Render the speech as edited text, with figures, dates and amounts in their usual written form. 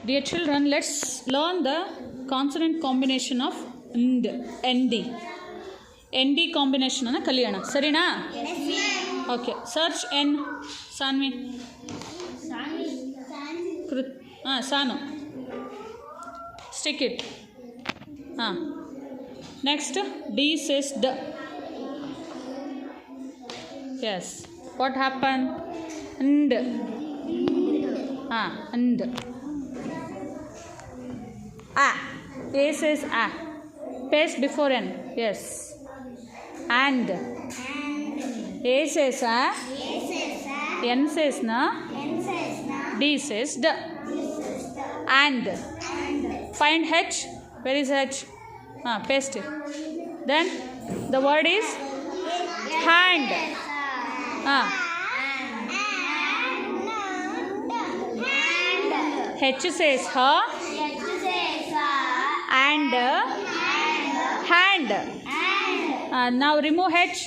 Dear children, let's learn the consonant combination of nd, nd. nd combination ಅನ್ನು ಕಲಿಯೋಣ, ಸರಿನಾ? Okay, search ಎನ್ ಸಾನ್ವಿ. ಸಾನು, stick it. Next D says the. Yes, what happened? And and a says a, paste before n. Yes, and a says a, n says na, d says d. And find h. Where is h? Paste it. Then the word is hand. H says her, and hand. Now remove h.